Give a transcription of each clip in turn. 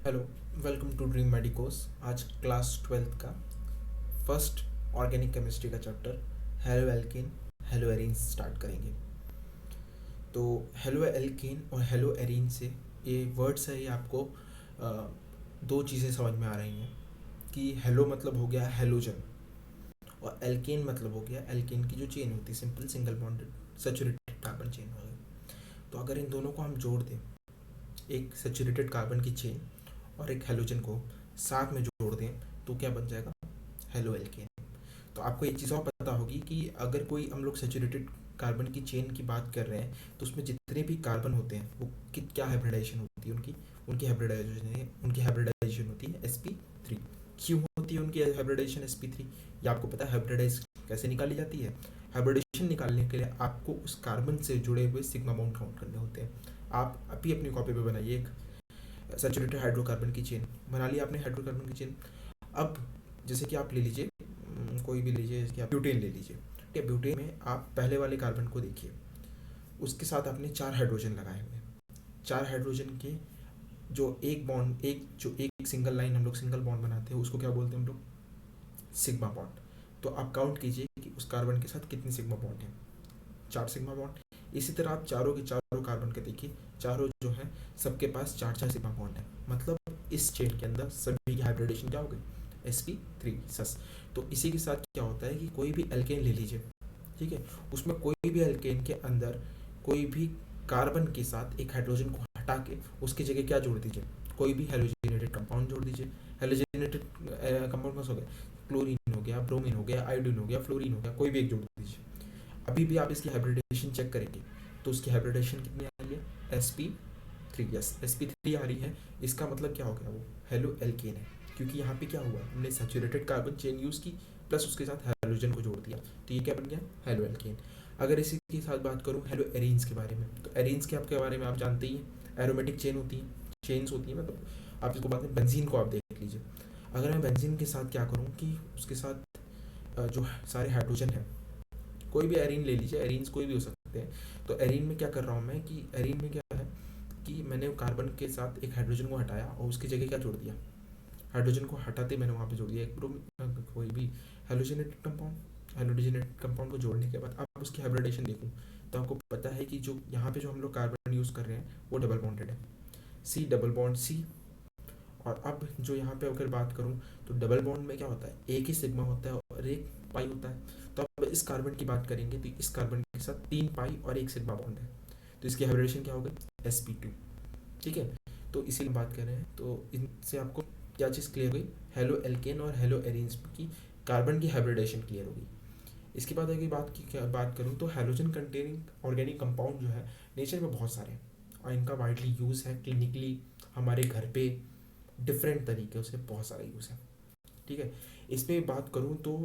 Hello, welcome to Dream Medicos. आज class 12th का first organic chemistry का chapter haloalkane haloarene start करेंगे। तो haloalkane और हेलो एरीन से ये वर्ड्स है, ये आपको दो चीज़ें समझ में आ रही हैं कि हेलो मतलब हो गया हेलोजन और एल्केन मतलब हो गया एल्केन की जो चेन होती है, simple single bonded saturated carbon chain हो गई। तो अगर इन दोनों को हम जोड़ दें, एक सैचुरेटेड कार्बन की चेन और एक हेलोजन को साथ में जोड़ दें, तो क्या बन जाएगा? Halo alkane. तो आपको एक चीज़ और पता होगी कि अगर कोई हम लोग सैचुरेटेड कार्बन की चेन की बात कर रहे हैं तो उसमें जितने भी कार्बन होते हैं वो क्या हाइब्रिडाइजेशन होती है उनकी उनकी हाइब्रिडाइजेशन होती है sp3। क्यों होती है उनकी हाइब्रिडाइजेशन sp3? ये आपको पता है हाइब्रिडाइज कैसे निकाली जाती है? हाइब्रिडाइजेशन निकालने के लिए आपको उस कार्बन से जुड़े हुए सिग्मा बॉन्ड काउंट करने होते हैं। आप अभी अपनी कॉपी पे बनाइए एक सैचुरेटेड हाइड्रोकार्बन की चेन, बना लिया आपने हाइड्रोकार्बन की चेन। अब जैसे कि आप ले लीजिए, कोई भी लीजिए, जैसे कि आप ब्यूटेन ले लीजिए। ठीक है, ब्यूटेन में आप पहले वाले कार्बन को देखिए, उसके साथ आपने 4 हाइड्रोजन लगाए हुए हैं। 4 हाइड्रोजन के जो एक सिंगल लाइन हम लोग सिंगल बॉन्ड बनाते हैं उसको क्या बोलते हैं हम लोग? Sigma bond. तो आप काउंट कीजिए कि उस कार्बन के साथ कितने सिग्मा बॉन्ड हैं? 4 सिग्मा बॉन्ड। इसी तरह आप चारों के चारों कार्बन के देखिए, चारों जो है सबके पास 4 4 सिग्मा बॉन्ड है। मतलब इस चेन के अंदर सभी की हाइब्रिडेशन क्या हो गई? sp3 सस। तो इसी के साथ क्या होता है कि कोई भी एल्केन ले लीजिए, ठीक है, उसमें कोई भी एल्केन के अंदर कोई भी कार्बन के साथ एक हाइड्रोजन को हटा के उसकी जगह क्या जोड़ दीजिए? कोई भी हेलोजेनेटेड कंपाउंड जोड़ दीजिए। हेलोजेनेटेड कंपाउंड कौन सा हो गया? क्लोरीन हो गया, ब्रोमीन हो गया, आयोडीन हो गया, फ्लोरीन हो गया, कोई भी एक जोड़ दीजिए। अभी भी आप इसकी हाइब्रिडेशन चेक करेंगे तो उसकी हाइब्रिडेशन कितनी आ रही है? sp3। यस, sp3 आ रही है। इसका मतलब क्या हो गया? वो हेलो एल्केन है, क्योंकि यहाँ पे क्या हुआ, हमने सैचुरेटेड कार्बन चेन यूज़ की प्लस उसके साथ हाइड्रोजन को जोड़ दिया, तो ये क्या बन गया? Halo alkane. अगर इसी के साथ बात करूँ हेलो एरीन्स के बारे में, तो एरीन्स के आपके बारे में आप जानते ही हैं, एरोमेटिक चेन होती है, चेन्स होती है। मतलब आप इसको बात में बेंजीन को आप देख लीजिए। अगर मैं बेंजीन के साथ क्या करूँ कि उसके साथ जो सारे हाइड्रोजन है, कोई भी एरीन ले लीजिए, एरीन्स कोई भी हो सकते हैं। तो एरीन में क्या कर रहा हूँ मैं कि एरीन में क्या है कि मैंने कार्बन के साथ एक हाइड्रोजन को हटाया और उसकी जगह क्या जोड़ दिया? हाइड्रोजन को हटाते मैंने वहाँ पे जोड़ दिया एक कोई भी हेलोजेनेटेड कंपाउंड। हेलोजेनेटेड कंपाउंड को जोड़ने के बाद आप उसकी हाइब्रिडेशन देखूँ तो आपको पता है कि जो यहाँ पे जो हम लोग कार्बन यूज़ कर रहे हैं वो डबल बॉन्डेड है, सी डबल बॉन्ड सी। और अब जो यहाँ पे अगर बात करूँ तो डबल बॉन्ड में क्या होता है? एक ही सिग्मा होता है और एक पाई होता है। तो अब इस कार्बन की बात करेंगे तो इस कार्बन के साथ 3 पाई और एक सिग्मा बॉन्ड है, तो इसकी हाइब्रिडेशन क्या हो गई? sp2। ठीक है, तो इसी में बात कर रहे हैं, तो इनसे आपको क्या चीज़ क्लियर हुई? हेलो एल्केन और हेलो एरीन्स की कार्बन की हाइब्रिडेशन क्लियर होगी। इसके बाद अगर बात करूँ तो हेलोजन कंटेनिंग ऑर्गेनिक कंपाउंड जो है नेचर में बहुत सारे हैं और इनका वाइडली यूज़ है क्लिनिकली, हमारे घर पे डिफरेंट तरीके से बहुत सारा यूज़ है। ठीक है, इस पर बात करूँ तो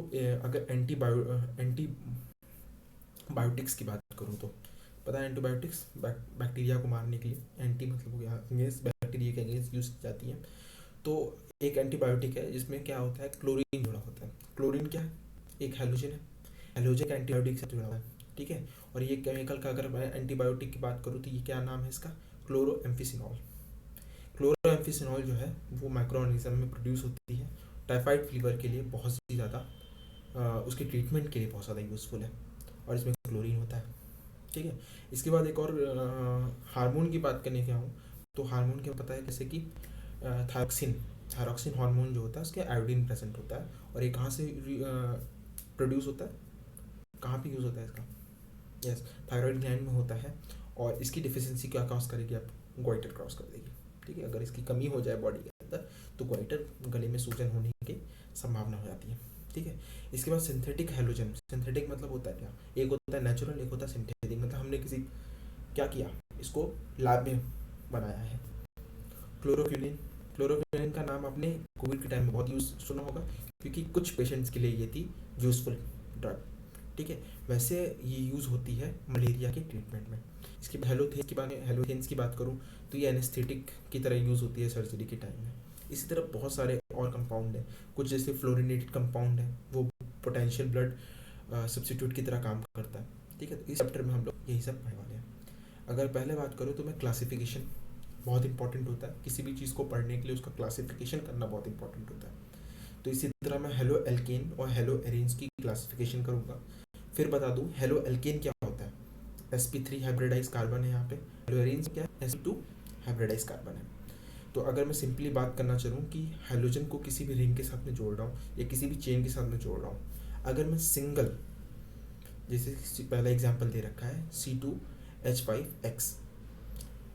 अगर एंटीबायोटिक्स की बात करूँ तो पता है एंटीबायोटिक्स बैक्टीरिया को मारने के लिए, एंटी मतलब हो गया अगेंस्ट, बैक्टीरिया के अगेंस्ट यूज़ की जाती है। तो एक एंटीबायोटिक है जिसमें क्या होता है? क्लोरीन जुड़ा होता है। क्लोरीन क्या है? एक हेलोजन है, हेलोजन का एंटीबायोटिक से जुड़ा हुआ है। ठीक है, और ये केमिकल का अगर मैं एंटीबायोटिक की बात करूँ तो ये क्या नाम है इसका? क्लोरोएम्फिसिनॉल। क्लोरोएम्फिसिनॉल जो है वो माइक्रो ऑर्गेनिज्म में प्रोड्यूस होती है, टाइफाइड फीवर के लिए बहुत ही ज़्यादा, उसके ट्रीटमेंट के लिए बहुत ज़्यादा यूज़फुल है और इसमें क्लोरीन होता है। ठीक है, इसके बाद एक और हार्मोन की बात करने के आऊँ तो हार्मोन क्या पता है, जैसे कि थायरोक्सिन। थायरोक्सिन हार्मोन जो होता है उसके आयोडीन प्रेजेंट होता है और ये कहाँ से प्रोड्यूस होता है, कहाँ पे यूज़ होता है इसका? यस, थायराइड ग्लैंड में होता है। और इसकी डिफिशियंसी क्या क्रॉस करेगी? आप ग्वाइटर क्रॉस कर देगी। ठीक है, अगर इसकी कमी हो जाए बॉडी के अंदर तो ग्वाइटर, गले में सूजन होने की संभावना हो जाती है। ठीक है, इसके बाद सिंथेटिक हेलोजन। सिंथेटिक मतलब होता है क्या? एक होता है नेचुरल, एक होता है सिंथेटिक। मतलब हमने किसी क्या किया, इसको लैब में बनाया है। क्लोरोक्विनिन। क्लोरोक्विनिन का नाम आपने कोविड के टाइम में बहुत यूज सुना होगा क्योंकि कुछ पेशेंट्स के लिए ये थी यूजफुल ड्रग। ठीक है, वैसे ये यूज़ होती है मलेरिया के ट्रीटमेंट में। इसके हेलोथेन्स की बात करूँ तो ये एनेस्थेटिक की तरह यूज़ होती है सर्जरी के टाइम में। इसी तरह बहुत सारे और कंपाउंड हैं, कुछ जैसे फ्लोरिनेटेड कंपाउंड है, वो पोटेंशियल ब्लड सब्सिट्यूट की तरह काम करता है। ठीक है, तो इस चैप्टर में हम लोग यही सब पढ़ने वाले हैं। अगर पहले बात करूँ तो मैं क्लासिफिकेशन बहुत इंपॉर्टेंट होता है, किसी भी चीज़ को पढ़ने के लिए उसका क्लासिफिकेशन करना बहुत इंपॉर्टेंट होता है। तो इसी तरह मैं हेलो एल्केन और हेलो एरेन्स की क्लासिफिकेशन करूँगा। फिर बता दूँ हेलो एल्केन क्या होता है, sp3 हाइब्रिडाइज कार्बन है यहाँ पे, हेलो एरेन्स क्या है, sp2 हाइब्रिडाइज कार्बन है। तो अगर मैं सिंपली बात करना चाहूँ कि हाइड्रोजन को किसी भी रिंग के साथ में जोड़ रहा हूँ या किसी भी चेन के साथ में जोड़ रहा हूँ, अगर मैं सिंगल, जैसे पहला एग्जांपल दे रखा है C2H5X,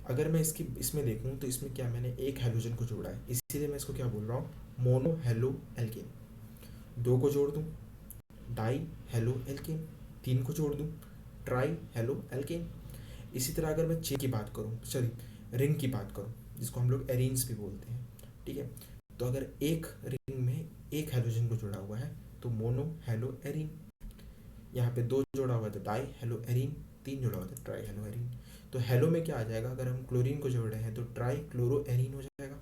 अगर मैं इसमें देखूँ तो इसमें क्या मैंने एक हाइड्रोजन को जोड़ा है, इसीलिए मैं इसको क्या बोल रहा हूँ, मोनो हेलो एल्केन। दो को जोड़ दूँ, डाई हेलो एल्केन। तीन को जोड़ दूँ, ट्राई हेलो एल्केन। इसी तरह अगर मैं चेन की बात करूँ, सॉरी रिंग की बात करूँ, जिसको हम लोग एरीन्स भी बोलते हैं, ठीक है, तो अगर एक रिंग में एक हाइड्रोजन को जोड़ा हुआ है तो मोनो हेलो एरीन, यहाँ पे दो जोड़ा हुआ है तो डाई हेलो एरीन, तीन जोड़ा हुआ है तो ट्राई हेलो एरीन। तो हेलो में क्या आ जाएगा, अगर हम क्लोरीन को जोड़ रहे हैं तो ट्राई क्लोरो एरीन हो जाएगा,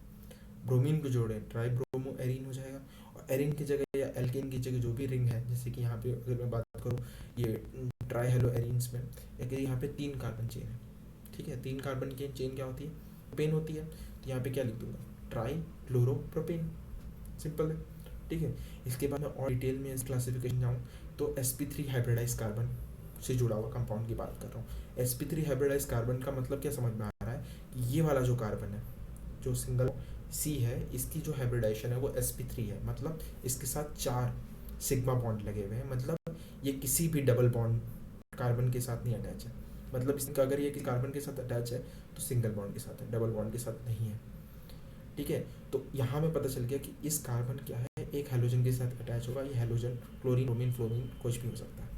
ब्रोमीन को जोड़े ट्राई ब्रोमो एरीन हो जाएगा, और एरीन की जगह या एल्केन की जगह जो भी रिंग है, जैसे कि यहाँ पे अगर मैं बात करूँ ये ट्राई हेलो एरीन्स में, या यहाँ पे 3 कार्बन चेन है, ठीक है, 3 कार्बन की चेन क्या होती है, प्रोपेन होती है, तो यहाँ पे क्या लिख दूंगा, ट्राई क्लोरो प्रोपेन, सिंपल है, ठीक है। इसके बाद मैं और डिटेल में इस क्लासिफिकेशन जाऊँ तो sp3 हाइब्रिडाइज कार्बन से जुड़ा हुआ कंपाउंड की बात कर रहा हूँ। sp3 हाइब्रिडाइज कार्बन का मतलब क्या समझ में आ रहा है कि ये वाला जो कार्बन है, जो सिंगल C है, इसकी जो हाइब्रिडाइजेशन है वो sp3 है, मतलब इसके साथ 4 सिग्मा बॉन्ड लगे हुए हैं, मतलब ये किसी भी डबल बॉन्ड कार्बन के साथ नहीं अटैच है, मतलब इसका अगर ये कार्बन के साथ अटैच है तो सिंगल बॉन्ड के साथ है, डबल बॉन्ड के साथ नहीं है, ठीक है। तो यहाँ में पता चल गया कि इस कार्बन क्या है, एक हेलोजन के साथ अटैच होगा, ये हेलोजन क्लोरीन ब्रोमीन फ्लोरीन कुछ भी हो सकता है।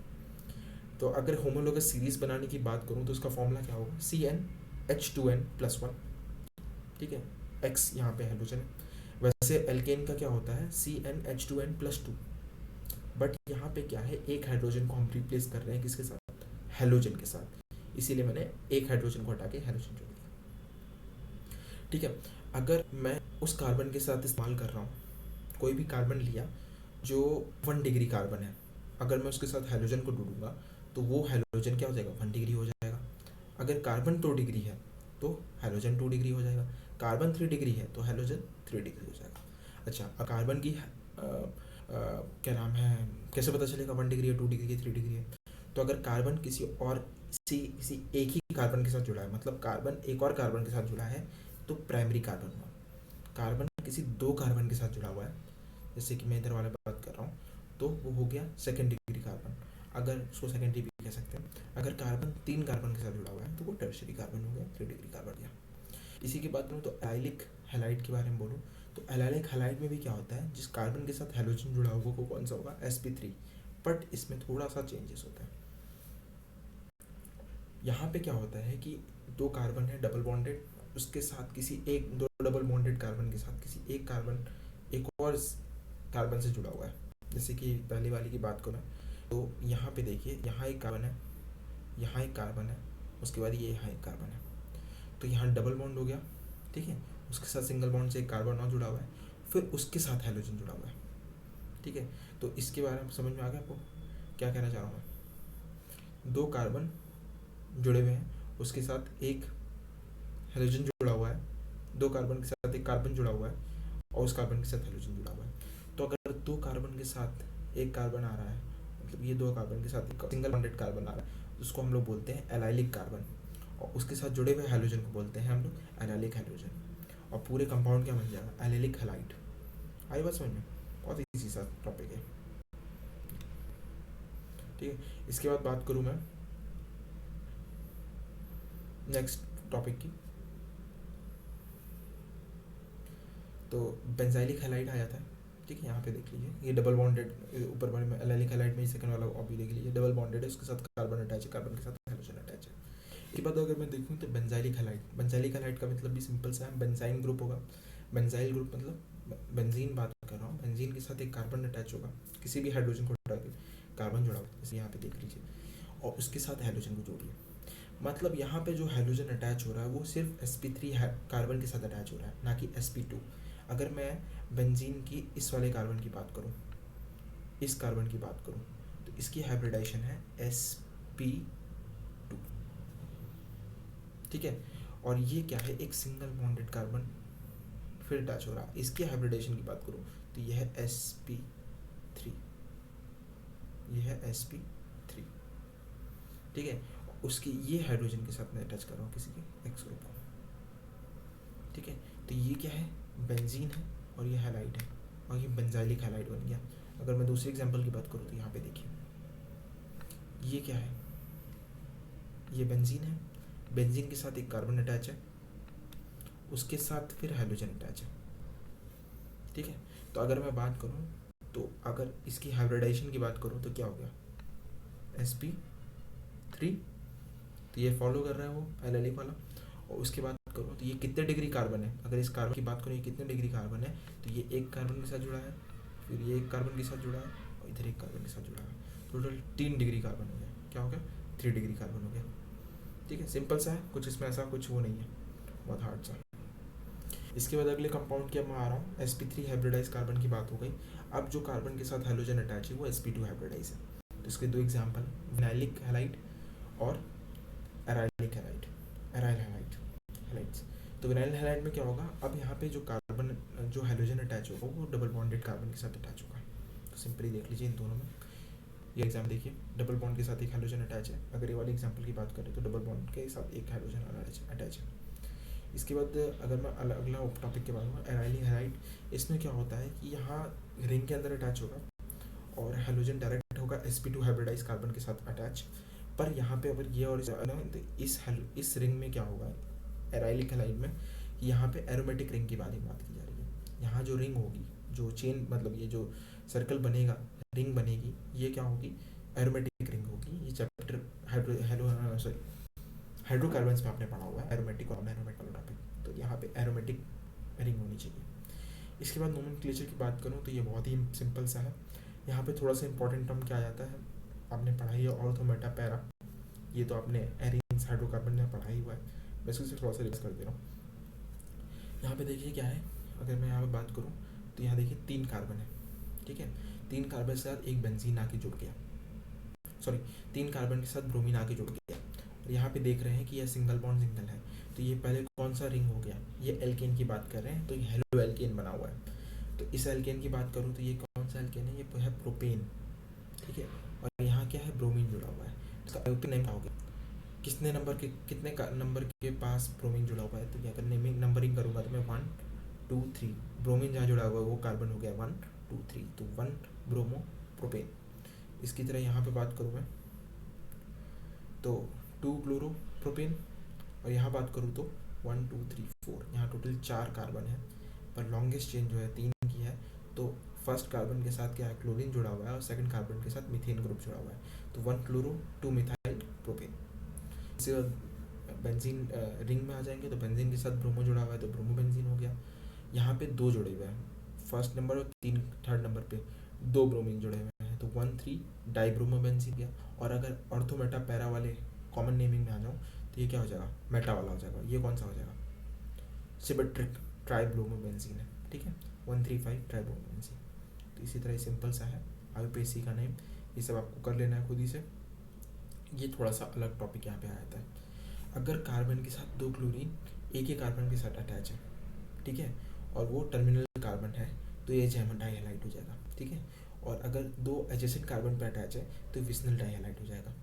तो अगर होमोलोगस सीरीज बनाने की बात करूँ तो उसका फॉर्मूला क्या होगा, CnH2n+1, ठीक है, X यहाँ पे हेलोजन है। वैसे एल्केन का क्या होता है, CnH2n+2, बट यहाँ पे क्या है, एक हाइड्रोजन को हम रिप्लेस कर रहे हैं किसके साथ, हेलोजन के साथ, इसीलिए मैंने एक हाइड्रोजन को हटा के हेलोजन जोड़ दिया, ठीक है। अगर मैं उस कार्बन के साथ इस्तेमाल कर रहा हूँ, कोई भी कार्बन लिया जो 1 डिग्री कार्बन है, अगर मैं उसके साथ हाइड्रोजन को जोड़ूंगा तो वो हाइड्रोजन क्या हो जाएगा, 1 डिग्री हो जाएगा। अगर कार्बन 2 डिग्री है तो हाइड्रोजन 2 डिग्री हो जाएगा, कार्बन 3 डिग्री है तो हाइड्रोजन 3 डिग्री हो जाएगा। अच्छा, अब कार्बन की क्या नाम है, कैसे पता चलेगा 1 डिग्री है, 2 डिग्री है, 3 डिग्री है, तो अगर कार्बन किसी एक ही कार्बन के साथ जुड़ा है, मतलब कार्बन एक और कार्बन के साथ जुड़ा है तो प्राइमरी कार्बन हुआ। कार्बन किसी 2 कार्बन के साथ जुड़ा हुआ है, जैसे कि मैं इधर वाला बात कर रहा हूँ, तो वो हो गया सेकेंड डिग्री कार्बन, अगर उसको सेकेंडरी भी कह सकते हैं। अगर कार्बन 3 कार्बन के साथ जुड़ा हुआ है तो वो टर्शियरी कार्बन हो गया, 3 डिग्री कार्बन गया। इसी की बात करूँ तो एलाइलिक हैलाइड के बारे में बोलूँ तो एलाइलिक हैलाइड में भी क्या होता है, जिस कार्बन के साथ हेलोजन जुड़ा हुआ वो कौन सा होगा, sp3, बट इसमें थोड़ा सा चेंजेस होता है। यहाँ पे क्या होता है कि 2 कार्बन है डबल बॉन्डेड, उसके साथ किसी एक 2 डबल बॉन्डेड कार्बन के साथ किसी एक कार्बन एक और कार्बन से जुड़ा हुआ है, जैसे कि पहले वाली की बात करें तो यहाँ पे देखिए, यहाँ एक कार्बन है, यहाँ एक कार्बन है, उसके बाद ये यहाँ एक कार्बन है, तो यहाँ डबल बॉन्ड हो गया, ठीक है, उसके साथ सिंगल बॉन्ड से एक कार्बन और जुड़ा हुआ है, फिर उसके साथ हाइड्रोजन जुड़ा हुआ है, ठीक है। तो इसके बारे में समझ में आ गया आपको क्या कहना चाह रहा हूँ मैं, 2 कार्बन जुड़े हुए हैं, उसके साथ एक हाइड्रोजन जुड़ा हुआ है, 2 कार्बन के साथ एक कार्बन जुड़ा हुआ है और उस कार्बन के साथ हाइड्रोजन जुड़ा हुआ है। तो अगर 2 कार्बन के साथ एक कार्बन आ रहा है, मतलब ये 2 कार्बन के साथ एक सिंगल बॉन्डेड कार्बन आ रहा है, उसको हम लोग बोलते हैं एलाइलिक कार्बन, और उसके साथ जुड़े हुए हाइड्रोजन को बोलते हैं हम लोग एलाइलिक हाइड्रोजन, और पूरे कंपाउंड क्या बन जाएगा, एलाइलिक हैलाइड। आई बात समझ में, बहुत ईजी सा टॉपिक है, ठीक है। इसके बाद बात करूँ मैं नेक्स्ट टॉपिक की, तो बेंजाइलिक हैलाइड आ जाता है, ठीक है, यहाँ पे देख लीजिए, ये डबल बॉन्डेड, ऊपर वाले में एलाइलिक हैलाइड में सेकंड वाला और भी देख लीजिए, डबल बॉन्डेड है, उसके साथ कार्बन अटैच है, कार्बन के साथ हाइड्रोजन अटैच है। इसके बाद अगर मैं देखूँ तो बेंजाइलिक हैलाइड, बेंजाइलिक हैलाइड का मतलब भी सिंपल सा है, बेंजाइन ग्रुप होगा, बेंजाइल ग्रुप मतलब बेंजीन बात कर रहा हूँ, बेंजीन के साथ एक कार्बन अटैच होगा, किसी भी हाइड्रोजन को हटा के कार्बन जुड़ा होगा, जैसे यहाँ पे देख लीजिए, और उसके साथ हाइड्रोजन को जोड़िए, मतलब यहाँ पे जो हाइड्रोजन अटैच हो रहा है वो सिर्फ sp3 कार्बन के साथ अटैच हो रहा है, ना कि sp2। अगर मैं बेंजीन की इस वाले कार्बन की बात करूँ, इस कार्बन की बात करूँ, तो इसकी हाइब्रिडाइजेशन है sp2, ठीक है, और ये क्या है, एक सिंगल बॉन्डेड कार्बन फिर अटैच हो रहा है। इसकी हाइब्रिडेशन की बात करूँ तो यह है sp3, यह है sp3, ठीक है। उसकी ये हाइड्रोजन के साथ मैं अटैच कर रहा हूँ किसी के एक्स ग्रुप को, ठीक है। तो ये क्या है, बेंजीन है और ये हैलाइड है और ये बेंजाइलिक हैलाइड बन गया। अगर मैं दूसरी एग्जांपल की बात करूँ तो यहाँ पे देखिए, ये क्या है, ये बेंजीन है, बेंजीन के साथ एक कार्बन अटैच है, उसके साथ फिर हाइड्रोजन अटैच है, ठीक है। तो अगर मैं बात करूँ तो अगर इसकी हाइब्रिडाइजेशन की बात करूँ तो क्या हो गया, sp3, तो ये फॉलो कर रहा है वो एल वाला। और उसके बाद करूँ तो ये कितने डिग्री कार्बन है, अगर इस कार्बन की बात करूँ ये कितने डिग्री कार्बन है, तो ये एक कार्बन के साथ जुड़ा है, फिर ये एक कार्बन के साथ जुड़ा है और इधर एक कार्बन के साथ जुड़ा है, टोटल 3 डिग्री कार्बन हो गया। क्या हो गया, 3 डिग्री कार्बन हो गया, ठीक है। सिंपल सा है, कुछ इसमें ऐसा कुछ वो नहीं है बहुत हार्ड सा। इसके बाद अगले कंपाउंड की अब मैं आ रहा हूँ, sp3 हाइब्रिडाइज कार्बन की बात हो गई। अब जो कार्बन के साथ हाइड्रोजन अटैच है वो sp2 हाइब्रिडाइज है। तो इसके दो एग्जाम्पल, विनाइलिक हैलाइड और एराइलिक हैलाइड, एराइल हैलाइड हैलाइड्स। तो विनाइल हैलाइड में क्या होगा, अब यहाँ पे जो कार्बन, जो हाइड्रोजन अटैच होगा वो डबल बॉन्डेड कार्बन के साथ अटैच होगा। तो सिंपली देख लीजिए इन दोनों में, ये एग्जाम देखिए, डबल बॉन्ड के साथ एक हाइड्रोजन अटैच है। अगर ये वाली एग्जाम्पल की बात करें तो डबल बॉन्ड के साथ एक हाइड्रोजन अटैच है। इसके बाद अगर मैं अगला टॉपिक के बारे में, एराइलिक हैलाइड, इसमें क्या होता है कि यहाँ रिंग के अंदर अटैच होगा और हाइड्रोजन डायरेक्ट होगा sp2 हाइब्रिडाइज कार्बन के साथ अटैच। पर यहाँ पे अगर ये और इस रिंग में क्या होगा, एराइलिक हैलाइड में, यहाँ पे एरोमेटिक रिंग की बात की जा रही है। यहाँ जो रिंग होगी, जो चेन मतलब ये जो सर्कल बनेगा, रिंग बनेगी, ये क्या होगी, एरोमेटिक रिंग होगी। ये चैप्टर हाइड्रोकार्बन्स में आपने पढ़ा हुआ है, एरोमेटिक और अनएरोमेटिक वाला टॉपिक। तो यहाँ पे एरोमेटिक रिंग होनी चाहिए। इसके बाद नोमेनक्लेचर की बात करूँ तो ये बहुत ही सिंपल सा है। यहाँ पे थोड़ा सा इंपॉर्टेंट टर्म क्या आ जाता है, आपने पढ़ाई है ऑर्थो मेटा पैरा, ये तो आपने एरीन्स हाइड्रोकार्बन में पढ़ा ही हुआ है, मैं इसको थोड़ा सा रिवर्स कर दे रहा हूँ। यहाँ पे देखिए क्या है, अगर मैं यहाँ पे बात करूँ तो यहाँ देखिए 3 कार्बन है, ठीक है। 3 कार्बन के साथ एक बेंजीन आके जुड़ गया, सॉरी 3 कार्बन के साथ ब्रोमीन आके जुड़ गया। और यहाँ पे देख रहे हैं कि यह सिंगल बॉन्ड सिंगल है, तो ये पहले कौन सा रिंग हो गया, ये एल्केन की बात कर रहे हैं, तो ये हेलो एल्केन बना हुआ है। तो इस एल्केन की बात करूँ तो ये कौन सा एल्केन है, ये है प्रोपेन, ठीक है। और यहाँ क्या है, ब्रोमीन जुड़ा हुआ है। इसका एल्केन नेम क्या हो गया, कितने नंबर के, कितने नंबर के पास ब्रोमीन जुड़ा हुआ है, तो अगर नेमिंग नंबरिंग करूँगा तो मैं 1 2 3, ब्रोमीन जहाँ जुड़ा हुआ है वो कार्बन हो गया 1 2 3, तो 1 ब्रोमो प्रोपेन। इसकी तरह यहाँ पे बात करूँ मैं तो 2 क्लोरो प्रोपेन, और यहाँ बात करूँ तो 1 2 3 4, यहाँ टोटल 4 कार्बन है, पर लॉन्गेस्ट चेंज जो है 3 की है। तो फर्स्ट कार्बन के साथ क्या है, क्लोरीन जुड़ा हुआ है और सेकंड कार्बन के साथ मीथेन ग्रुप जुड़ा हुआ है, तो 1 क्लोरो 2 मिथाइल प्रोपेन। इसके बाद बेंजीन रिंग में आ जाएंगे, तो बेंजीन के साथ ब्रोमो जुड़ा हुआ है तो ब्रोमो बेंजीन हो गया। यहाँ पे 2 जुड़े हुए हैं, फर्स्ट नंबर और 3 थर्ड नंबर पे 2 ब्रोमीन जुड़े हुए हैं, तो 1 3 डाइब्रोमो बेंजीन गया। और अगर ऑर्थो मेटा पैरा वाले कॉमन नेमिंग में आ जाऊँ तो ये क्या हो जाएगा, मेटा वाला हो जाएगा। ये कौन सा हो जाएगा, सिमेट्रिक ट्राइब्रोमो बेंजीन है, ठीक है, 135 ट्राइब्रोमो बेंजीन। तो इसी तरह सिंपल सा है, आईयूपीएसी का नेम, ये सब आपको कर लेना है खुद ही से। ये थोड़ा सा अलग टॉपिक यहाँ पे आ जाता है। अगर कार्बन के साथ 2 क्लोरीन एक ही कार्बन के साथ अटैच है, ठीक है, और वो टर्मिनल कार्बन है, तो ये जैमन डाइहैलाइड हो जाएगा, ठीक है। और अगर 2 एडजेसेंट कार्बन पे अटैच है तो विस्नल डाइहैलाइड हो जाएगा।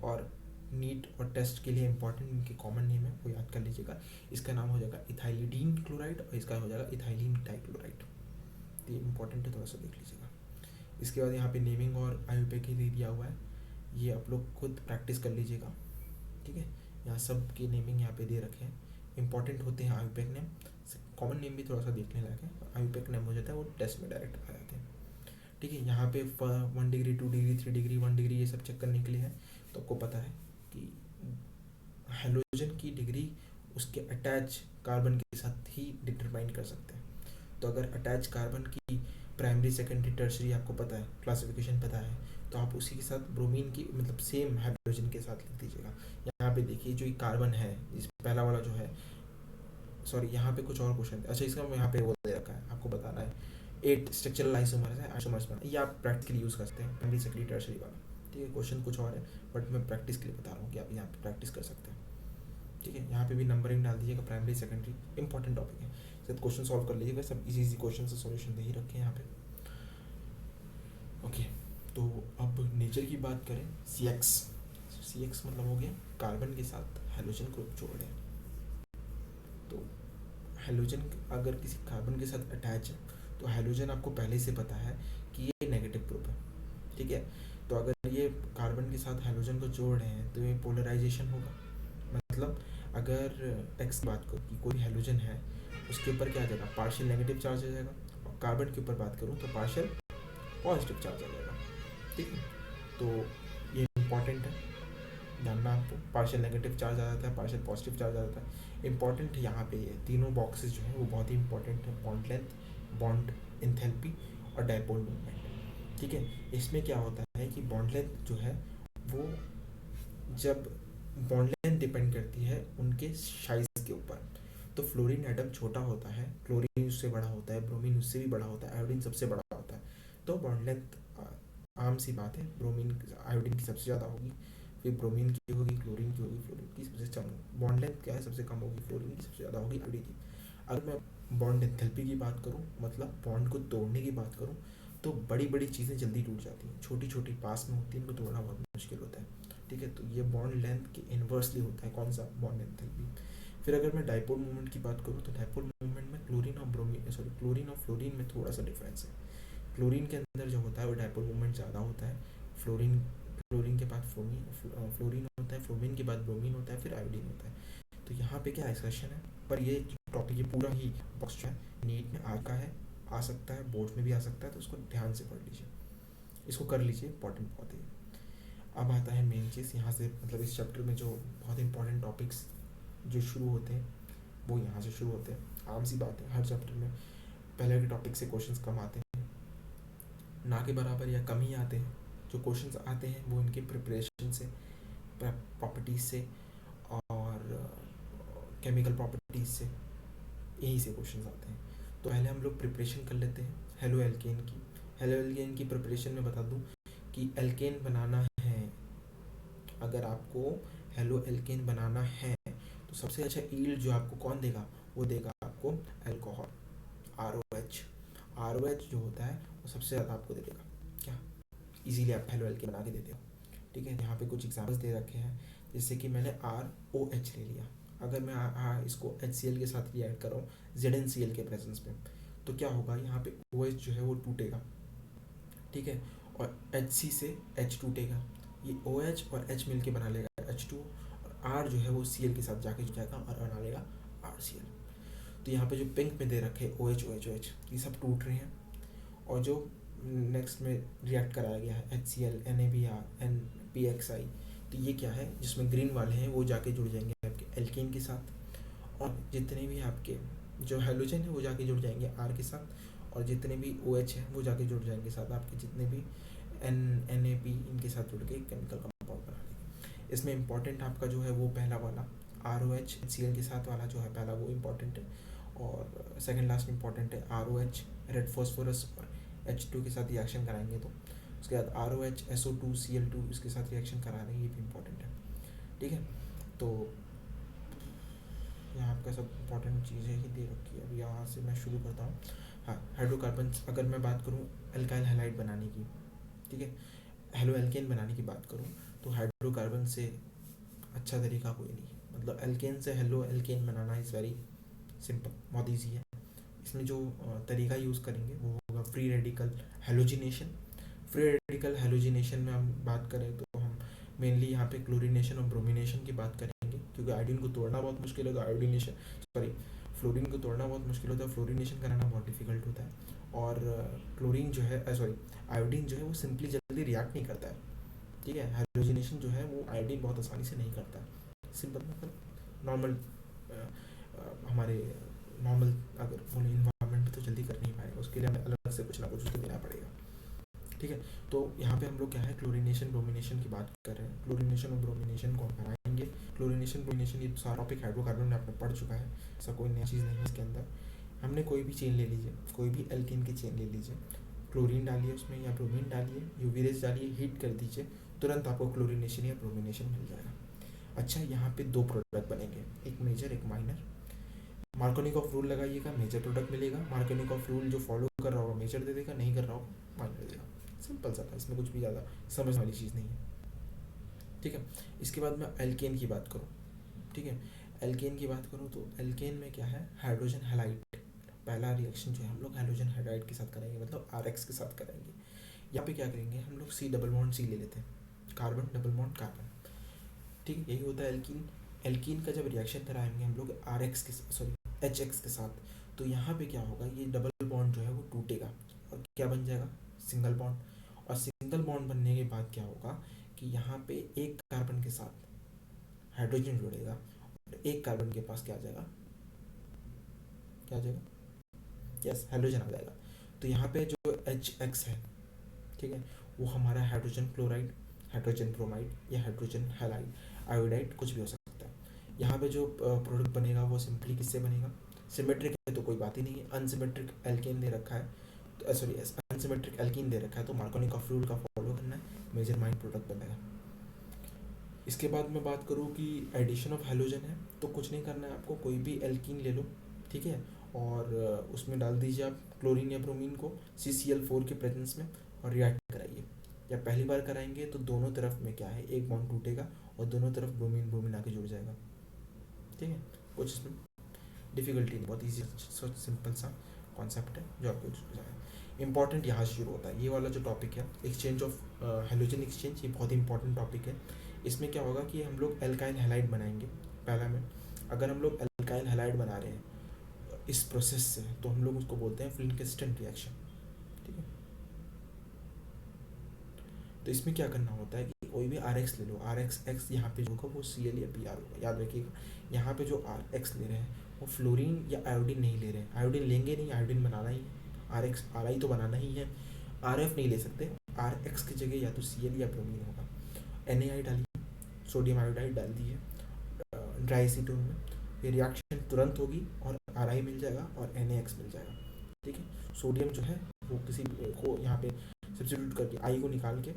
और नीट और टेस्ट के लिए इंपॉर्टेंट इनके कॉमन नेम है, वो याद कर लीजिएगा। इसका नाम हो जाएगा इथाइलिडीन क्लोराइड और इसका हो जाएगा इथाइलिन डाइक्लोराइड। तो ये इंपॉर्टेंट है, थोड़ा सा देख लीजिएगा। इसके बाद यहाँ पे नेमिंग और आईयूपीए के लिए दिया हुआ है, ये आप लोग खुद प्रैक्टिस कर लीजिएगा, ठीक है। यहाँ सब की नेमिंग यहाँ पे दे रखे हैं, इंपॉर्टेंट होते हैं आईयूपीए नेम। कॉमन नेम भी थोड़ा सा देखने लायक है, आईयूपीए नेम हो जाता है वो टेस्ट में डायरेक्ट आ जाते हैं, ठीक है। यहाँ पे 1 डिग्री 2 डिग्री 3 डिग्री 1 डिग्री ये सब चेक करने के लिए है। तो आपको पता है कि हाइड्रोजन की डिग्री उसके अटैच कार्बन के साथ ही डिटरमाइन कर सकते हैं। तो अगर अटैच कार्बन की प्राइमरी सेकेंडरी टर्सरी आपको पता है, क्लासिफिकेशन पता है, तो आप उसी के साथ ब्रोमीन की मतलब सेम हाइड्रोजन के साथ लिख दीजिएगा। यहाँ पे देखिए जो कार्बन है, इस पहला वाला जो है, सॉरी यहाँ पे कुछ और क्वेश्चन, अच्छा इसका यहाँ पे वो दे रखा है, आपको बताना है 8 स्ट्रक्चरल आइसोमर्स है, आइसोमर्स में ये आप प्रैक्टिकली यूज़ कर सकते हैं, प्राइमरी सेकेंडरी टर्सरी वाला, ठीक है। क्वेश्चन कुछ और है बट मैं प्रैक्टिस के लिए बता रहा हूँ कि आप यहाँ पे प्रैक्टिस कर सकते हैं, ठीक है, यहाँ पे भी नंबरिंग डाल दीजिएगा, प्राइमरी सेकेंडरी, इंपॉर्टेंट टॉपिक है, सब क्वेश्चन सॉल्व कर लीजिएगा, सब इजी इजी क्वेश्चन से सॉल्यूशन दे ही रखे हैं यहाँ पे। ओके, तो अब नेचर की बात करें, सी एक्स मतलब हो गया कार्बन के साथ हाइड्रोजन ग्रुप जोड़ है। तो हाइड्रोजन अगर किसी कार्बन के साथ अटैच है तो हाइड्रोजन आपको पहले से पता है कि ये नेगेटिव ग्रुप है, ठीक है। तो अगर ये कार्बन के साथ हाइड्रोजन को जोड़ रहे हैं तो ये पोलराइजेशन होगा, मतलब अगर एक्स की बात करूँ कि कोई हाइड्रोजन है उसके ऊपर क्या आ जाएगा, पार्शियल नेगेटिव चार्ज आ जाएगा, और कार्बन के ऊपर बात करूँ तो पार्शियल पॉजिटिव चार्ज आ जाएगा, ठीक है। तो ये इम्पॉर्टेंट है जानना आपको, पार्शियल नेगेटिव चार्ज आ जाता है, पार्शियल पॉजिटिव चार्ज आ जाता है, इंपॉर्टेंट है यहाँ पे ये तीनों बॉक्सेस जो है वो बहुत ही इंपॉर्टेंट है, बॉन्ड लेंथ, बॉन्ड एंथैल्पी और डायपोल मूवमेंट, ठीक है। इसमें क्या होता है कि बॉन्ड लेंथ जो है वो, जब बॉन्ड लेंथ डिपेंड करती है उनके साइज के ऊपर, तो फ्लोरीन एटम छोटा होता है, क्लोरीन उससे बड़ा होता है, ब्रोमीन उससे भी बड़ा होता है, आयोडीन सबसे बड़ा होता है, तो बॉन्ड लेंथ आम सी बात है, ब्रोमीन आयोडीन की सबसे ज़्यादा होगी, फिर ब्रोमीन की होगी, क्लोरीन की होगी, फ्लोरीन की सबसे कम, बॉन्ड लेंथ क्या है सबसे कम होगी, फ्लोरीन की सबसे ज़्यादा होगी, आयोडीन की। अगर मैं बॉन्ड एंथैल्पी की बात करूँ, मतलब बॉन्ड को तोड़ने की बात करूँ, तो बड़ी बड़ी चीज़ें जल्दी टूट जाती हैं, छोटी छोटी पास में होती है, इनको तोड़ना बहुत मुश्किल होता है, ठीक है। तो ये बॉन्ड लेंथ के इन्वर्सली होता है, कौन सा, बॉन्ड एंथैल्पी। फिर अगर मैं डायपोल मूवमेंट की बात करूँ तो डायपोल मूवमेंट में क्लोरीन और फ्लोरीन में थोड़ा सा डिफरेंस है। क्लोरीन के अंदर जो होता है वो डायपोल मूवमेंट ज़्यादा होता है, फ्लोरीन क्लोरीन के बाद फ्लोरीन होता है, फ्लोरीन के बाद ब्रोमीन होता है, फिर आयोडीन होता है। तो यहाँ पे क्या एक्सेशन है, पर ये टॉपिक ये पूरा ही बॉक्स जो है नीट में आता है, आ सकता है, बोर्ड में भी आ सकता है, तो उसको ध्यान से पढ़ लीजिए, इसको कर लीजिए, इंपॉर्टेंट बहुत है। अब आता है मेन चीज़, यहाँ से मतलब इस चैप्टर में जो बहुत इंपॉर्टेंट टॉपिक्स जो शुरू होते हैं वो यहाँ से शुरू होते हैं। आम सी बात है, हर चैप्टर में पहले के टॉपिक से क्वेश्चंस कम आते हैं, ना के बराबर या कम ही आते हैं। जो क्वेश्चंस आते हैं वो इनके प्रिपरेशन से, प्रॉपर्टीज से और केमिकल प्रॉपर्टीज से, यहीं से क्वेश्चंस आते हैं। तो पहले हम लोग प्रिपरेशन कर लेते हैं हेलो एल्केन की। हेलो एल्केन की प्रिपरेशन में बता दूं कि एल्केन बनाना है, अगर आपको हेलो एल्केन बनाना है तो सबसे अच्छा ईल्ड जो आपको कौन देगा, वो देगा आपको अल्कोहल, आर ओ एच जो होता है वो सबसे ज़्यादा आपको दे देगा, क्या इजीली आप हेलो एल्केन बना के देते हो, ठीक है। यहाँ पे कुछ एग्जाम्पल्स दे रखे हैं, जैसे कि मैंने ROH ले लिया, अगर मैं इसको HCl के साथ रिएक्ट कर रहा हूँ ZnCl के प्रेजेंस में, तो क्या होगा, यहाँ पे OH जो है वो टूटेगा, ठीक है, और HC से H टूटेगा, ये OH और H मिल के बना लेगा H2, और R जो है वो Cl के साथ जाके जुड़ जाएगा और बना लेगा RCl। तो यहाँ पे जो पिंक में दे रखे OH ये सब टूट रहे हैं, और जो नेक्स्ट में रिएक्ट कराया गया है HCl NaBr NPXI, तो ये क्या है, जिसमें ग्रीन वाले हैं वो जाके जुड़ जाएंगे आपके एल्केन के साथ, और जितने भी आपके जो हाइड्रोजन है वो जाके जुड़ जाएंगे R के साथ, और जितने भी OH हैं वो जाके जुड़ जाएंगे साथ आपके जितने भी NAP इनके साथ जुड़ के केमिकल कंपाउंड बना लेंगे। इसमें इंपॉर्टेंट आपका जो है वो पहला वाला ROH HCl के साथ वाला जो है पहला, वो इम्पॉर्टेंट है, और सेकंड लास्ट इम्पॉर्टेंट है ROH रेड फॉस्फोरस और H2 के साथ रिएक्शन कराएंगे, तो उसके बाद ROH SO2 Cl2 इसके साथ रिएक्शन करा रहे हैं, ये भी इम्पॉर्टेंट है, ठीक है। तो यहाँ आपका सब इम्पॉर्टेंट चीज़ें ही दे रखी है। अब यहाँ से मैं शुरू करता हूँ। हाँ, हाइड्रोकार्बन, अगर मैं बात करूँ अल्काइल हैलाइड बनाने की, ठीक है, हेलो एल्केन बनाने की बात करूँ, तो हाइड्रोकार्बन से अच्छा तरीका कोई नहीं, मतलब एल्केन से halo alkane banana is very simple, बहुत ईजी है। इसमें जो तरीका यूज़ करेंगे वो होगा free radical halogenation. Free radical halogenation में हम बात करें तो हम मेनली यहाँ पे क्लोरीनेशन और ब्रोमिनेशन की बात करेंगे, क्योंकि आयोडीन को तोड़ना बहुत मुश्किल होगा, फ्लोरीन को तोड़ना बहुत मुश्किल होता है, फ्लोरीनेशन कराना बहुत डिफिकल्ट होता है, और क्लोरीन जो है आयोडीन जो है वो सिंपली जल्दी रिएक्ट नहीं करता है, ठीक है। हेलोजिनेशन जो है वो आयोडीन बहुत आसानी से नहीं करता है, सिंपल मतलब नॉर्मल हमारे नॉर्मल अगर बोले इन्वायरमेंट में तो जल्दी कर नहीं पाएगा, उसके लिए हमें अलग से कुछ ना कुछ उसको देना पड़ेगा, ठीक है। तो यहाँ पे हम लोग क्या है क्लोरीनेशन ब्रोमिनेशन की बात कर रहे हैं, क्लोरीनेशन और ब्रोमिनेशन को हम कराएंगे। क्लोरीनेशन ब्रोमिनेशन ये सारा टॉपिक हाइड्रोकार्बन में आपने पढ़ चुका है, ऐसा कोई नई चीज़ नहीं है इसके अंदर। हमने कोई भी चेन ले लीजिए, कोई भी एल्केन की चेन ले लीजिए, क्लोरीन डालिए उसमें या ब्रोमीन डालिए, यूवी रेज डालिए, हीट कर दीजिए, तुरंत आपको क्लोरीनेशन या ब्रोमिनेशन मिल जाएगा। अच्छा, यहाँ पे दो प्रोडक्ट बनेंगे, एक मेजर एक माइनर। मार्कोनिकॉफ रूल लगाइएगा, मेजर प्रोडक्ट मिलेगा। मार्कोनिकॉफ रूल जो फॉलो कर रहा होगा मेजर दे देगा, नहीं कर रहा होगा माइनर देगा। सिंपल सा था, इसमें कुछ भी ज़्यादा समझ वाली चीज़ नहीं है। ठीक है, इसके बाद मैं एल्केन की बात करूँ। ठीक है, एल्केन की बात करूँ तो एल्केन में क्या है, हाइड्रोजन हैलाइड। पहला रिएक्शन जो है हम लोग हाइड्रोजन हाइड्राइड के साथ करेंगे, मतलब RX के साथ करेंगे। यहाँ पे क्या करेंगे हम लोग, C डबल बॉन्ड C ले लेते हैं, कार्बन डबल बॉन्ड कार्बन। ठीक है, यही होता है एल्कीन। एल्कीन का जब रिएक्शन कराएंगे हम लोग RX के, सॉरी, HX के साथ, तो यहाँ पे क्या होगा, ये डबल बॉन्ड जो है वो टूटेगा और क्या बन जाएगा, सिंगल बॉन्ड। और सिंगल बॉन्ड बनने के बाद क्या होगा कि यहाँ पे एक कार्बन के साथ हाइड्रोजन जुड़ेगा और एक कार्बन के पास क्या आ जाएगा, क्या आ जाएगा, यस, हाइड्रोजन आ जाएगा। तो यहाँ पे जो HX है, ठीक है, वो हमारा हाइड्रोजन क्लोराइड, हाइड्रोजन ब्रोमाइड या हाइड्रोजन हैलाइड, आयोडाइड, कुछ भी हो सकता है। यहाँ पे जो प्रोडक्ट बनेगा वो सिंपली किससे बनेगा, सिमेट्रिक है तो कोई बात ही नहीं है, अनसिमेट्रिक एल्केन दे रखा है, तो सॉरी अनसिमेट्रिक एल्कीन दे रखा है, तो मार्कोनिकॉफ रूल का फॉलो करना है, मेजर माइंड प्रोडक्ट बनेगा। इसके बाद मैं बात करूँ कि एडिशन ऑफ हेलोजन है, तो कुछ नहीं करना है आपको, कोई भी एल्कीन ले लो, ठीक है, और उसमें डाल दीजिए आप क्लोरीन या ब्रोमीन को CCl4 के प्रेजेंस में और रिएक्ट कराइए। या पहली बार कराएंगे तो दोनों तरफ में क्या है, एक बॉन्ड टूटेगा और दोनों तरफ ब्रोमीन ब्रोमीन आके जुड़ जाएगा। ठीक है, कुछ इसमें डिफिकल्टी नहीं, बहुत ईजी सिंपल सा कॉन्सेप्ट है जो आपको इंपॉर्टेंट यहाँ से शुरू होता है। ये वाला जो टॉपिक है एक्सचेंज ऑफ हेलोजन एक्सचेंज, ये बहुत इंपॉर्टेंट टॉपिक है। इसमें क्या होगा कि हम लोग एल्काइल हैलाइड बनाएंगे पहला में। अगर हम लोग एल्काइल हैलाइड बना रहे हैं इस प्रोसेस से, तो हम लोग उसको बोलते हैं फ्लिंकेस्टन रिएक्शन। ठीक है, तो इसमें क्या करना होता है कि कोई भी RX ले लो, RX यहाँ पे जो होगा वो Cl या Br होगा, याद रखिएगा। यहाँ पे जो RX ले रहे हैं वो फ्लोरीन या आयोडीन नहीं ले रहे हैं, आयोडीन लेंगे नहीं, आयोडीन बनाना ही है, RX Ri तो बनाना ही है, RF नहीं ले सकते। RX की जगह या तो Cl या ब्रोमीन होगा। NaI डालिए, सोडियम आयोडाइड डाल दिए ड्राई एसीटोन में, ये रिएक्शन तुरंत होगी और Ri मिल जाएगा और NaX मिल जाएगा। ठीक है, सोडियम जो है वो किसी को यहाँ पे सब्स्टिट्यूट करके आई को निकाल के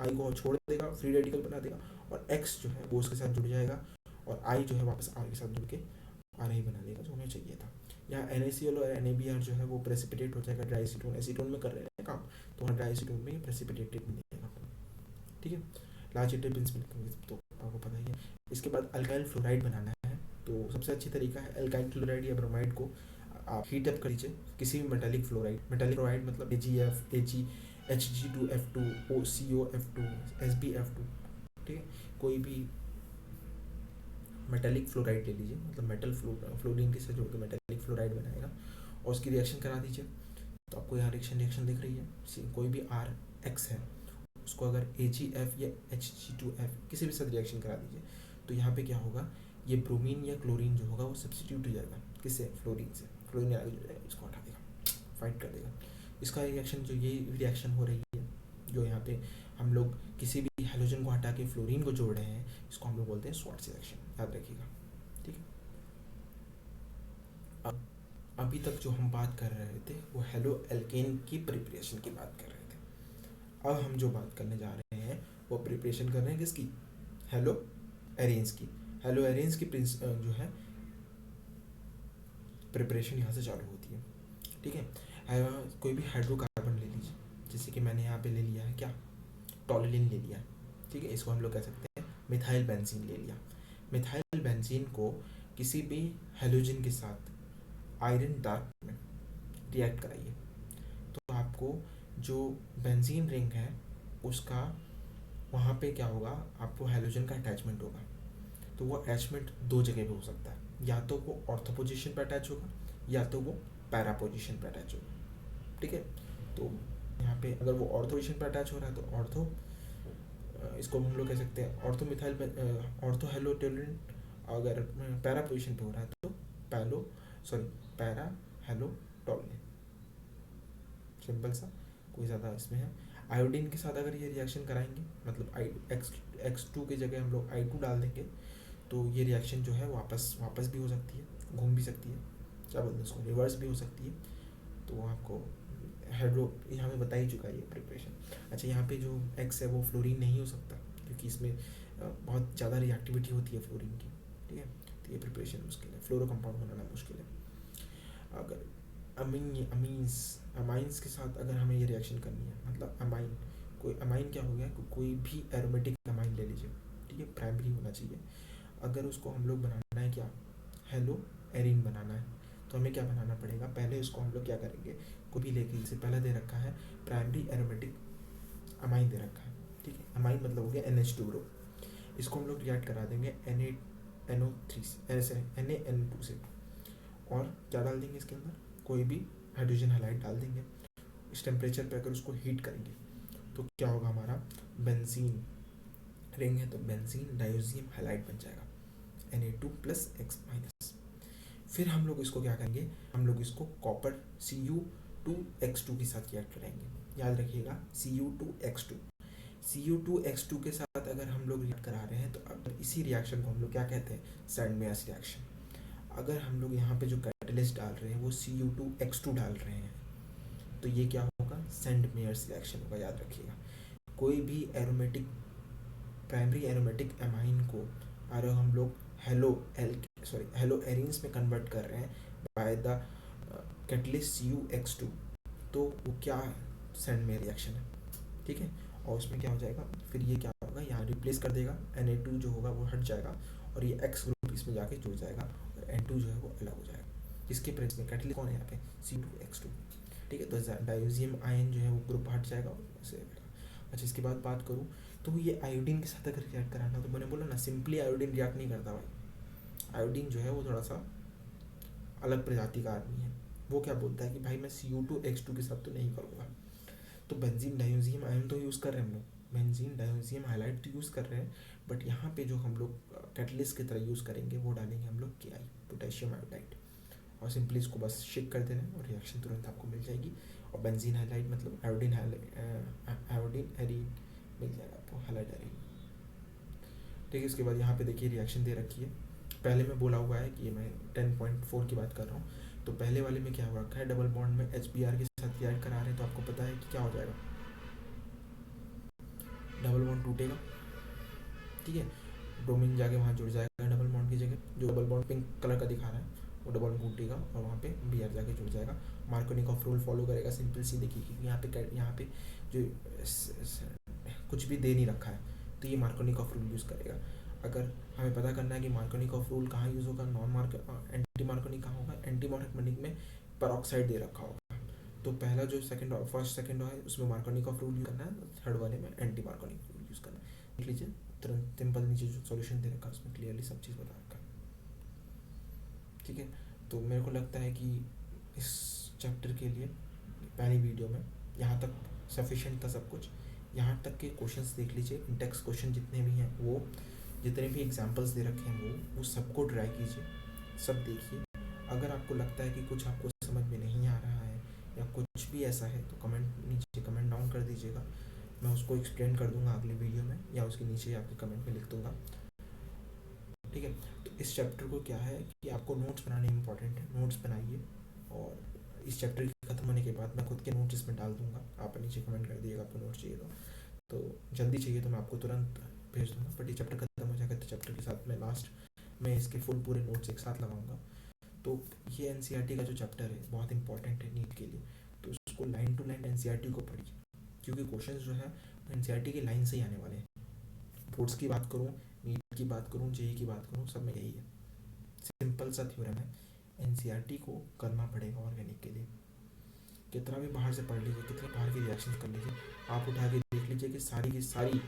आई को छोड़ देगा, फ्री रेडिकल बना देगा, और X जो है वो उसके साथ जुड़ जाएगा और आई जो है वापस R के साथ जुड़ के Ri बना देगा जो हमें चाहिए था। यहाँ NaCl और NaBr जो है वो प्रेसिपिटेट हो जाएगा ड्राई एसीटोन, एसीटोन में कर रहे हैं काम, तो वहाँ ड्राई एसीटोन में प्रेसिपिटेटेड मिलेगा। ठीक है, लार्ज एटम प्रिंसिपल तो आपको पता ही है। इसके बाद अल्काइल फ्लोराइड बनाना है, तो सबसे अच्छी तरीका है अल्काइल क्लोराइड या ब्रोमाइड को आप हीट अप कर लीजिए किसी भी मेटालिक फ्लोराइड, मेटालिक फ्लोराइड मतलब AgF, Ag, Hg2F2, COF2, SbF2। ठीक है, कोई भी मेटालिक फ्लोराइड ले लीजिए, मतलब मेटल फ्लोरीन के साथ जोड़ के मेटालिक फ्लोराइड बनाएगा और उसकी रिएक्शन करा दीजिए। तो आपको यहाँ रिएक्शन दिख रही है, कोई भी RX है उसको अगर AgF या Hg2F किसी भी साथ रिएक्शन करा दीजिए, तो यहाँ पे क्या होगा, ये ब्रोमीन या क्लोरीन जो होगा वो सब्स्टिट्यूट हो जाएगा किससे, फ्लोरीन से, फ्लोरीन आगे जो है इसको हटा देगा, फाइट कर देगा। इसका रिएक्शन जो ये रिएक्शन हो रही है, जो यहाँ पे हम लोग किसी भी हेलोजन को हटा के फ्लोरीन को जोड़ रहे हैं, इसको हम लोग बोलते हैं स्वार्ट्ज रिएक्शन, याद रखिएगा। ठीक है, अब अभी तक जो हम बात कर रहे थे वो हेलो एल्केन की प्रिपरेशन की बात कर रहे थे। अब हम जो बात करने जा रहे हैं वो प्रिपरेशन कर रहे हैं किसकी, हेलो एरेंस की। हेलो एरेंस की जो है प्रिपरेशन यहाँ से चालू होती है। ठीक है, कोई भी हाइड्रोकार्बन ले लीजिए, जैसे कि मैंने यहाँ पे ले लिया है क्या, टॉलुलिन ले लिया। ठीक है, इसको हम लोग कह सकते हैं मिथाइल बेंजीन ले लिया। मिथाइल बेंजीन को किसी भी हेलोजन के साथ आयरन डार्क में रिएक्ट कराइए, तो आपको जो बेंजीन रिंग है उसका वहाँ पे क्या होगा, आपको हेलोजन का अटैचमेंट होगा। तो वो अटैचमेंट दो जगह पे हो सकता है, या तो वो ऑर्थो पोजीशन पे अटैच होगा या तो वो पैरा पोजीशन पे अटैच होगा। ठीक है, तो यहाँ पे अगर वो ऑर्थो पोजीशन पे अटैच हो रहा है तो ऑर्थो, इसको हम लोग कह सकते हैं ortho methyl ortho hello tolerant. अगर पैरा पोजीशन पे हो रहा है तो पैरा हेलो टोलरेंट। सिंपल सा, कोई ज़्यादा इसमें है। आयोडीन के साथ अगर ये रिएक्शन कराएंगे, मतलब X2 की जगह हम लोग I2 डाल देंगे, तो ये रिएक्शन जो है वापस भी हो सकती है, घूम भी सकती है, क्या बोलते हैं उसको, रिवर्स भी हो सकती है। तो आपको हाइड्रो यहाँ पे बता ही चुका है ये प्रिपरेशन। अच्छा, यहाँ पे जो X है वो फ्लोरीन नहीं हो सकता, क्योंकि इसमें बहुत ज़्यादा रिएक्टिविटी होती है फ्लोरीन की, ठीक है। तो ये प्रिपरेशन मुश्किल है, फ्लोरो कंपाउंड बनाना मुश्किल है। अगर अमाइंस के साथ अगर हमें ये रिएक्शन करनी है, मतलब अमाइन, कोई अमाइन क्या हो गया, कोई भी एरोमेटिक अमाइन ले लीजिए, ठीक है, प्राइमरी होना चाहिए। अगर उसको हम लोग बनाना है क्या, हेलो एरिन बनाना है, तो हमें क्या बनाना पड़ेगा, पहले इसको हम लोग क्या करेंगे, को भी लेके इससे पहले दे रखा है प्राइमरी एरोमेटिक अमाइन दे रखा है, ठीक है। अमाइन मतलब हो गया NH2 ग्रुप, इसको हम लोग रिएक्ट करा देंगे NaNO3 से, NaN2 से, और क्या डाल देंगे इसके अंदर, कोई भी हाइड्रोजन हैलाइड डाल देंगे। इस टेम्परेचर पे अगर उसको हीट करेंगे तो क्या होगा, हमारा बेंजीन रिंग है तो बेंजीन डायोजियम हैलाइड बन जाएगा, Na2+X-। फिर हम लोग इसको क्या करेंगे, हम लोग इसको कॉपर Cu2X2 के साथ रिएक्ट करेंगे। याद रखिएगा Cu2X2, Cu2X2 के साथ अगर हम लोग रिएक्ट करा रहे हैं तो अब इसी रिएक्शन को हम लोग क्या कहते हैं, सैंडमेयर्स रिएक्शन। अगर हम लोग यहाँ पे जो कैटलिस्ट डाल रहे हैं वो Cu2X2 डाल रहे हैं तो ये क्या होगा, सैंडमेयर्स रिएक्शन होगा। याद रखिएगा, कोई भी एरोमेटिक, प्राइमरी एरोमेटिक एमाइन को अगर हम लोग हेलो एरिन्स में कन्वर्ट कर रहे हैं बाय द कैटलिस्ट Cu2X2 तो वो क्या, सैंडमेयर रिएक्शन है, ठीक है। और उसमें क्या हो जाएगा, फिर ये क्या होगा, यहाँ रिप्लेस कर देगा, Na2 जो होगा वो हट जाएगा और ये X ग्रुप इसमें जाके जुड़ जाएगा और N2 जो है वो अलग हो जाएगा। इसके प्रेस में कैटलिस्ट कौन है यहाँ पे, Cu2X2, ठीक है। तो डायोजियम आयन जो है वो ग्रुप हट जाएगा वैसे। अच्छा, इसके बाद बात करूँ तो ये आयोडीन के साथ अगर रिएक्ट कराना, तो मैंने बोला ना सिंपली आयोडीन रिएक्ट नहीं करता भाई। आयोडीन जो है वो थोड़ा सा अलग प्रजाति का आदमी है, वो क्या बोलता है कि भाई मैं Cu2X2 के साथ तो नहीं करूँगा। तो बेंजीन डायोजियम आयन तो यूज़ कर रहे हैं हम लोग, बेंजीन डायोजियम हाइलाइट तो यूज़ कर रहे हैं, बट यहाँ पे जो हम लोग कैटलिस्ट की तरह यूज़ करेंगे वो डालेंगे हम लोग Ki, पोटेशियम आयोडाइड, और सिंपली इसको बस शेक कर देना है और रिएक्शन तुरंत आपको मिल जाएगी। और बेंजीन हाइलाइट मतलब आयोडीन एरीन मिल जाएगा आपको, हाइलाइट एरीन, ठीक है। इसके बाद यहाँ पे देखिए रिएक्शन दे रखी है, पहले में बोला हुआ है कि मैं 10.4 की बात कर रहा हूँ, तो पहले वाले में क्या हो रखा है, डबल बॉन्ड में HBr के साथ रिएक्ट करा रहे हैं, तो आपको पता है कि क्या हो जाएगा, डबल बॉन्ड टूटेगा, ठीक है। ब्रोमीन जाके वहाँ जुड़ जाएगा डबल बॉन्ड की जगह, जो डबल बॉन्ड पिंक कलर का दिखा रहा है वो डबल बॉन्ड टूटेगा और वहाँ पे Br जाके जुड़ जाएगा, मार्कोनिकॉफ रूल फॉलो करेगा। सिंपल सी देखिए कि यहाँ पे जो कुछ भी दे नहीं रखा है तो ये मार्कोनिकॉफ रूल यूज़ करेगा। अगर हमें पता करना है कि मार्कोनिकॉफ रूल कहाँ यूज़ होगा, एंटी मार्कोनिक कहाँ होगा, एंटी मार्कोनिक में पेरोक्साइड दे रखा होगा, तो पहला जो फर्स्ट सेकंड है उसमें मार्कोनिकॉफ रूल यूज़ करना है, थर्ड वाले में एंटी मार्कोनिक रूल यूज़ करना है। देख लीजिए तुरंत सिंपल नीचे जो सॉल्यूशन दे रखा है उसमें क्लियरली सब चीज़ बता रखा है, ठीक है। तो मेरे को लगता है कि इस चैप्टर के लिए पहली वीडियो में यहाँ तक सफिशिएंट था सब कुछ। यहाँ तक के क्वेश्चंस देख लीजिए, इंटेक्स क्वेश्चन जितने भी हैं वो, जितने भी एग्जांपल्स दे रखे हैं वो सबको ट्राई कीजिए, सब देखिए। अगर आपको लगता है कि कुछ आपको समझ में नहीं आ रहा है या कुछ भी ऐसा है तो कमेंट डाउन कर दीजिएगा, मैं उसको एक्सप्लेन कर दूंगा अगले वीडियो में या उसके नीचे आपके कमेंट में लिख दूंगा, ठीक है। तो इस चैप्टर को क्या है कि आपको नोट्स बनाने इंपॉर्टेंट है, नोट्स बनाइए, और इस चैप्टर के खत्म होने के बाद मैं खुद के नोट्स इसमें डाल दूंगा, आप नीचे कमेंट कर दीजिएगा आपको नोट्स चाहिए तो जल्दी चाहिए तो मैं आपको तुरंत भेज दूंगा, बट ये चैप्टर खत्म हो जाएगा तो चैप्टर के साथ मैं लास्ट में इसके फुल पूरे नोट्स एक साथ लगाऊंगा। तो ये NCERT का जो चैप्टर है बहुत इंपॉर्टेंट है नीट के लिए, तो उसको लाइन टू लाइन NCERT को पढ़िए, क्योंकि क्वेश्चन जो है NCERT की लाइन से ही आने वाले हैं। बोर्ड्स की बात करूँ, नीट की बात करूँ, जेई की बात करूँ, सब में यही है, सिंपल सा थ्योरम है। NCERT को करना पड़ेगा ऑर्गेनिक के लिए, कितना भी बाहर से पढ़ लीजिए, कितने बाहर के रिएक्शन कर लीजिए, आप उठा के देख लीजिए कि सारी की सारी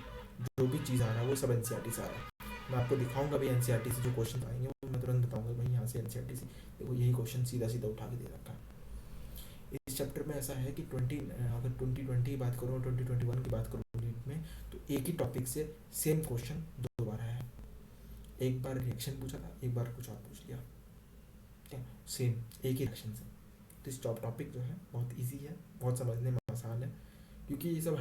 जो भी चीज़ आ रहा है वो सब NCERT से आ रहा है। मैं आपको दिखाऊंगा भी NCERT से जो क्वेश्चन आएंगे वो मैं तुरंत बताऊंगा भाई यहाँ से NCERT से देखो यही क्वेश्चन सीधा सीधा उठा के दे रखा है। इस चैप्टर में ऐसा है कि अगर 2020 की बात करूँ, 2021 की बात करूँ नीट में, तो एक ही टॉपिक से सेम क्वेश्चन 2 बार आया है, एक बार रिएक्शन पूछा था, एक बार कुछ और पूछ लिया, क्या सेम एक ही रिएक्शन से। तो इस टॉपिक जो है बहुत इजी है, बहुत समझने में आसान है, क्योंकि ये सब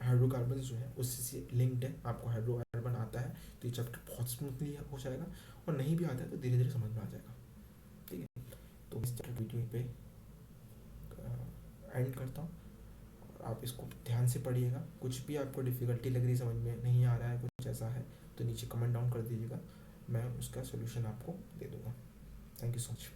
हाइड्रोकार्बन जो है उससे लिंक्ड है, आपको हाइड्रोकार्बन आता है तो ये चैप्टर बहुत स्मूथली हो जाएगा, और नहीं भी आता है तो धीरे धीरे समझ में आ जाएगा, ठीक है। तो इस चैप्टर वीडियो पे एंड करता हूँ, और आप इसको ध्यान से पढ़िएगा, कुछ भी आपको डिफ़िकल्टी लग रही समझ में नहीं आ रहा है, कुछ ऐसा है तो नीचे कमेंट डाउन कर दीजिएगा, मैं उसका सोल्यूशन आपको दे दूँगा। Thank you so much.